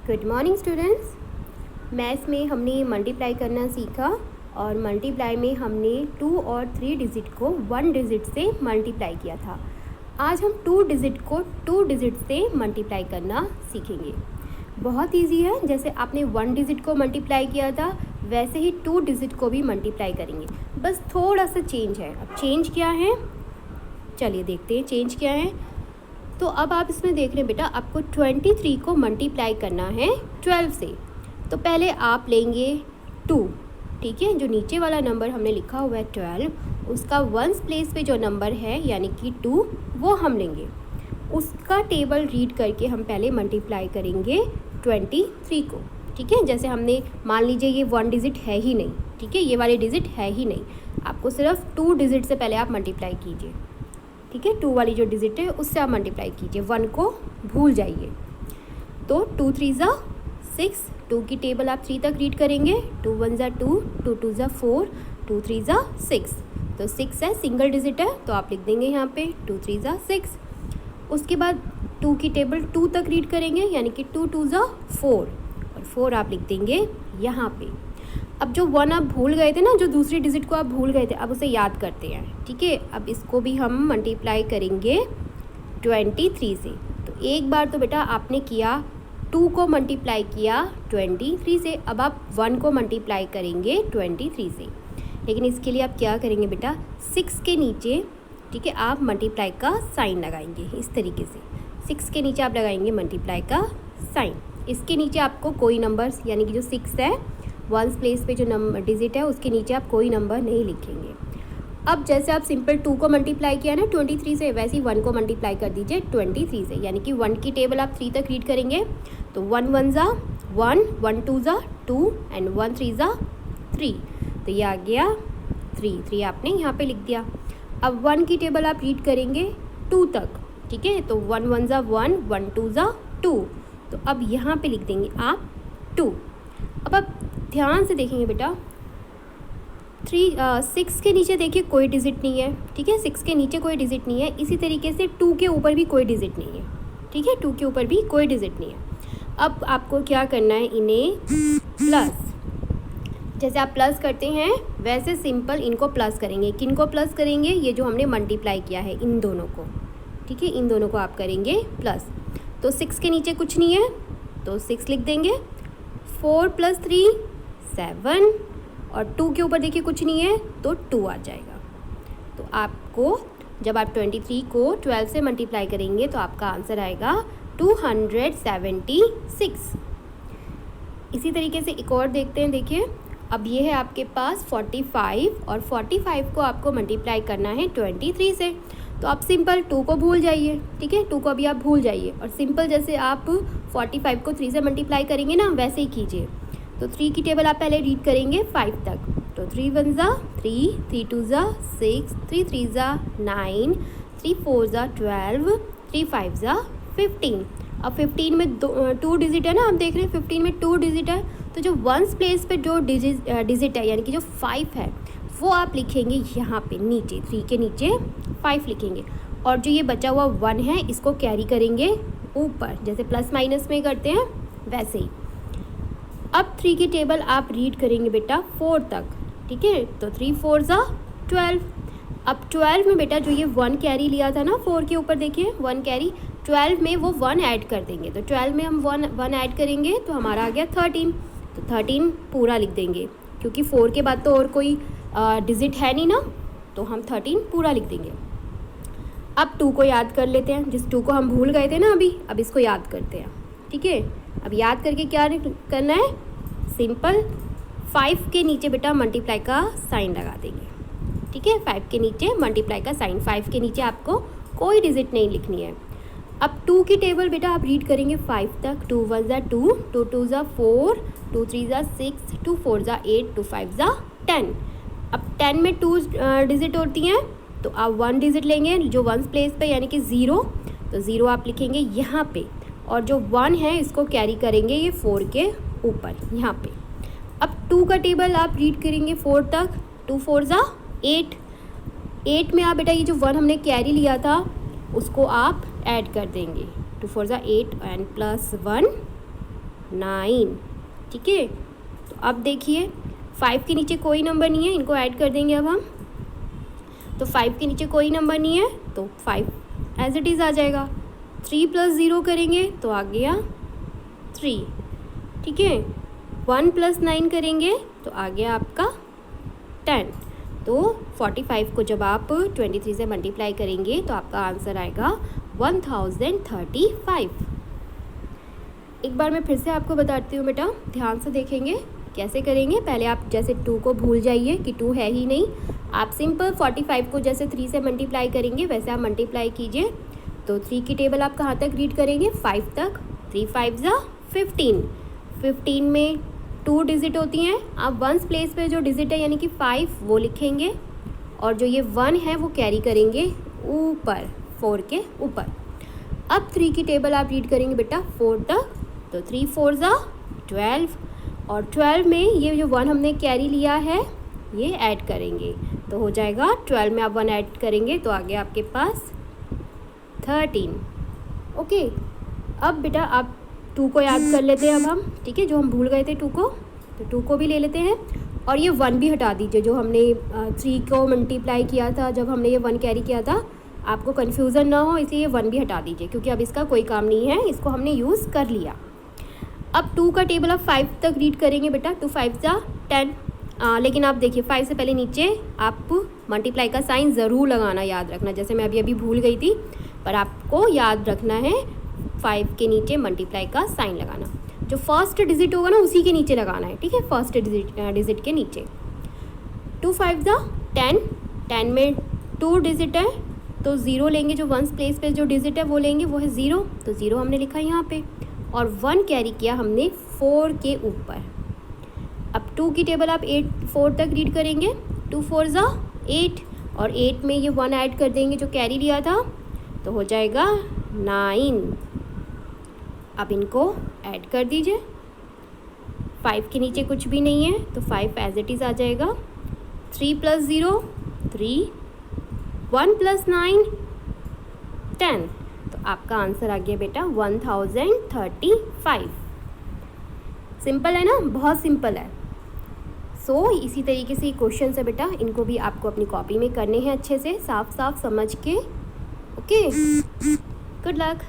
Good morning students. Maths में हमने multiply करना सीखा और मल्टीप्लाई में हमने 2 और 3 डिजिट को 1 डिजिट से मल्टीप्लाई किया था। आज हम 2 डिजिट को 2 डिजिट से मल्टीप्लाई करना सीखेंगे। बहुत इजी है, जैसे आपने 1 डिजिट को मल्टीप्लाई किया था वैसे ही 2 डिजिट को भी मल्टीप्लाई करेंगे, बस थोड़ा सा चेंज है। अब चेंज क्या है, चलिए देखते हैं चेंज क्या है। तो अब आप इसमें देख रहे हैं बेटा, आपको 23 को मल्टीप्लाई करना है 12 से। तो पहले आप लेंगे 2, ठीक है, जो नीचे वाला नंबर हमने लिखा हुआ है 12, उसका वंस प्लेस पे जो नंबर है यानी कि 2 वो हम लेंगे। उसका टेबल रीड करके हम पहले मल्टीप्लाई करेंगे 23 को, ठीक है। जैसे हमने मान लीजिए ये 1 डिजिट है ही नहीं, ठीक है, ये वाले डिजिट है ही नहीं, आपको सिर्फ 2 डिजिट से पहले आप मल्टीप्लाई कीजिए, ठीक है। 2 वाली जो डिजिट है उससे आप मल्टीप्लाई कीजिए, 1 को भूल जाइए। तो 2 3 ज़ा 6, 2 की टेबल आप 3 तक रीड करेंगे। 2 1 ज़ा 2, 2 2 ज़ा 4, 2 3 ज़ा 6। तो 6 है, सिंगल डिजिट है, तो आप लिख देंगे यहाँ पे 2 3 ज़ा 6। उसके बाद 2 की टेबल 2 तक रीड करेंगे, यानी कि 2 2 ज़ा 4, और 4 आप लिख देंगे यहाँ पे। अब जो 1 आप भूल गए थे ना, जो दूसरी डिजिट को आप भूल गए थे, अब उसे याद करते हैं, ठीक है। अब इसको भी हम मल्टीप्लाई करेंगे 23 से। तो एक बार तो बेटा आपने किया 2 को मल्टीप्लाई किया 23 से, अब आप 1 को मल्टीप्लाई करेंगे 23 से। लेकिन इसके लिए आप क्या करेंगे बेटा, 6 के नीचे, ठीक है, आप मल्टीप्लाई का साइन लगाएंगे इस तरीके से। 6 के नीचे आप लगाएंगे मल्टीप्लाई का साइन। इसके नीचे आपको कोई नंबर, यानी कि जो 6 है वंस प्लेस पे जो नंबर डिजिट है उसके नीचे आप कोई नंबर नहीं लिखेंगे। अब जैसे आप सिंपल 2 को मल्टीप्लाई किया ना 23 से, वैसे ही 1 को मल्टीप्लाई कर दीजिए 23 से, यानी कि 1 की टेबल आप 3 तक रीड करेंगे। तो 1 1 ज़ा 1, 1 2 ज़ा 2 एंड 1 3 ज़ा 3। तो ये आ गया 3 आपने यहाँ पे लिख दिया। अब 1 की टेबल आप रीड करेंगे 2 तक, ठीक है। तो 1 1 ज़ा 1, 1 2 ज़ा 2। तो अब यहाँ पे लिख देंगे आप 2। अब आप ध्यान से देखेंगे बेटा, 6 के नीचे देखिए कोई डिजिट नहीं है, ठीक है, 6 के नीचे कोई डिजिट नहीं है। इसी तरीके से 2 के ऊपर भी कोई डिजिट नहीं है, ठीक है, 2 के ऊपर भी कोई डिजिट नहीं है। अब आपको क्या करना है, इन्हें प्लस, जैसे आप प्लस करते हैं वैसे सिंपल इनको प्लस करेंगे। किन को प्लस करेंगे, ये जो हमने मल्टीप्लाई किया है इन दोनों को, ठीक है, इन दोनों को आप करेंगे प्लस। तो 6 के नीचे कुछ नहीं है तो 6 लिख देंगे। 4 + 3 7, और 2 के ऊपर देखिए कुछ नहीं है तो 2 आ जाएगा। तो आपको जब आप 23 को 12 से मल्टीप्लाई करेंगे तो आपका आंसर आएगा 276। इसी तरीके से एक और देखते हैं, देखिए अब ये है आपके पास 45, और 45 को आपको मल्टीप्लाई करना है 23 से। तो आप सिंपल 2 को भूल जाइए, ठीक है, 2 को अभी आप भूल जाइए, और सिंपल जैसे आप 45 को 3 से मल्टीप्लाई करेंगे ना वैसे ही कीजिए। तो 3 की टेबल आप पहले रीड करेंगे 5 तक। तो 3 1 ज़ा 3, 3 2 ज़ा 6, 3 3 ज़ा 9, 3 4 ज़ा 12, 3 5 ज़ा 15। अब 15 में 2 डिजिट है ना, आप देख रहे हैं 15 में 2 डिजिट है, तो जो वंस प्लेस पे जो डिजिट है यानी कि जो 5 है वो आप लिखेंगे यहाँ पे नीचे, 3 के नीचे 5 लिखेंगे, और जो ये बचा हुआ 1 है इसको कैरी करेंगे ऊपर, जैसे प्लस माइनस में करते हैं वैसे ही। अब 3 की टेबल आप रीड करेंगे बेटा 4 तक, ठीक है। तो 3 4 ज़ा 12। अब 12 में बेटा जो ये 1 कैरी लिया था ना 4 के ऊपर, देखिए 1 कैरी, 12 में वो 1 ऐड कर देंगे। तो 12 में हम 1 ऐड करेंगे तो हमारा आ गया 13। तो 13 पूरा लिख देंगे, क्योंकि 4 के बाद तो और कोई डिजिट है नहीं ना, तो हम 13 पूरा लिख देंगे। अब 2 को याद कर लेते हैं, जिस 2 को हम भूल गए थे ना अभी, अब इसको याद करते हैं, ठीक है। अब याद करके क्या करना है, सिंपल 5 के नीचे बेटा मल्टीप्लाई का साइन लगा देंगे, ठीक है। 5 के नीचे मल्टीप्लाई का साइन, 5 के नीचे आपको कोई डिजिट नहीं लिखनी है। अब 2 की टेबल बेटा आप रीड करेंगे 5 तक। 2 1 ज़ा 2, 2 2 ज़ा 4, 2 3 ज़ा 6, 2 4 ज़ा 8, 2 5 ज़ा 10। अब 10 में 2 डिजिट होती हैं, तो आप 1 डिजिट लेंगे जो वंस प्लेस पे, यानी कि 0। तो 0 आप लिखेंगे यहाँ पे, और जो 1 है इसको कैरी करेंगे ये 4 के ऊपर यहाँ पे। अब 2 का टेबल आप रीड करेंगे 4 तक। 2 4 ज़ा 8, 8 में आप बेटा ये जो 1 हमने कैरी लिया था उसको आप ऐड कर देंगे। 2 4 ज़ा 8 एंड +1 9। ठीक है, तो अब देखिए 5 के नीचे कोई नंबर नहीं है, इनको ऐड कर देंगे अब हम। तो 5 के नीचे कोई नंबर नहीं है तो 5 एज इट इज़ आ जाएगा। 3 + 0 करेंगे तो आ गया 3। ठीक है, 1 + 9 करेंगे तो आ गया आपका 10। तो 45 को जब आप 23 से मल्टीप्लाई करेंगे तो आपका आंसर आएगा 1035। एक बार मैं फिर से आपको बताती हूँ बेटा, ध्यान से देखेंगे कैसे करेंगे। पहले आप जैसे 2 को भूल जाइए कि 2 है ही नहीं, आप सिंपल 45 को जैसे 3 से मल्टीप्लाई करेंगे वैसे आप मल्टीप्लाई कीजिए। तो 3 की टेबल आप कहाँ तक रीड करेंगे? 5 तक। 3 5 = 15। 15 में 2 डिजिट होती हैं, आप वंस प्लेस पे जो डिजिट है यानी कि 5 वो लिखेंगे और जो ये 1 है वो कैरी करेंगे ऊपर 4 के ऊपर। अब 3 की टेबल आप रीड करेंगे बेटा 4 तक। तो 3 4 = 12 और 12 में ये जो 1 हमने कैरी लिया है ये ऐड करेंगे तो हो जाएगा 12 में आप 1 ऐड करेंगे तो आ गया आपके पास 13। ओके, अब बेटा आप 2 को याद कर लेते हैं अब हम। ठीक है, जो हम भूल गए थे 2 को, तो 2 को भी ले लेते हैं और ये 1 भी हटा दीजिए जो हमने 3 को मल्टीप्लाई किया था जब हमने ये 1 कैरी किया था। आपको कन्फ्यूज़न ना हो इसलिए ये 1 भी हटा दीजिए क्योंकि अब इसका कोई काम नहीं है, इसको हमने यूज़ कर लिया। अब 2 का टेबल आप 5 तक रीड करेंगे बेटा। 2 5 = 10। लेकिन आप देखिए 5 से पहले नीचे आप मल्टीप्लाई का साइन ज़रूर लगाना, याद रखना। जैसे मैं अभी भूल गई थी, पर आपको याद रखना है 5 के नीचे मल्टीप्लाई का साइन लगाना। जो फर्स्ट डिजिट होगा ना उसी के नीचे लगाना है। ठीक है, फर्स्ट डिजिट के नीचे। 2 5 = 10। 10 में 2 डिजिट है तो 0 लेंगे, जो वंस प्लेस पे जो डिजिट है वो लेंगे, वो है 0। तो 0 हमने लिखा यहाँ पे और 1 कैरी किया हमने 4 के ऊपर। अब 2 की टेबल आप 4 तक रीड करेंगे। 2 4 = 8 और 8 में ये 1 ऐड कर देंगे जो कैरी लिया था तो हो जाएगा 9। अब इनको ऐड कर दीजिए। 5 के नीचे कुछ भी नहीं है तो 5 एज इट इज़ आ जाएगा। 3 + 0 3, 1 + 9 10। तो आपका आंसर आ गया बेटा 1035। सिंपल है ना, बहुत सिंपल है। इसी तरीके से क्वेश्चन है बेटा, इनको भी आपको अपनी कॉपी में करने हैं अच्छे से, साफ साफ समझ के। Okay, good luck.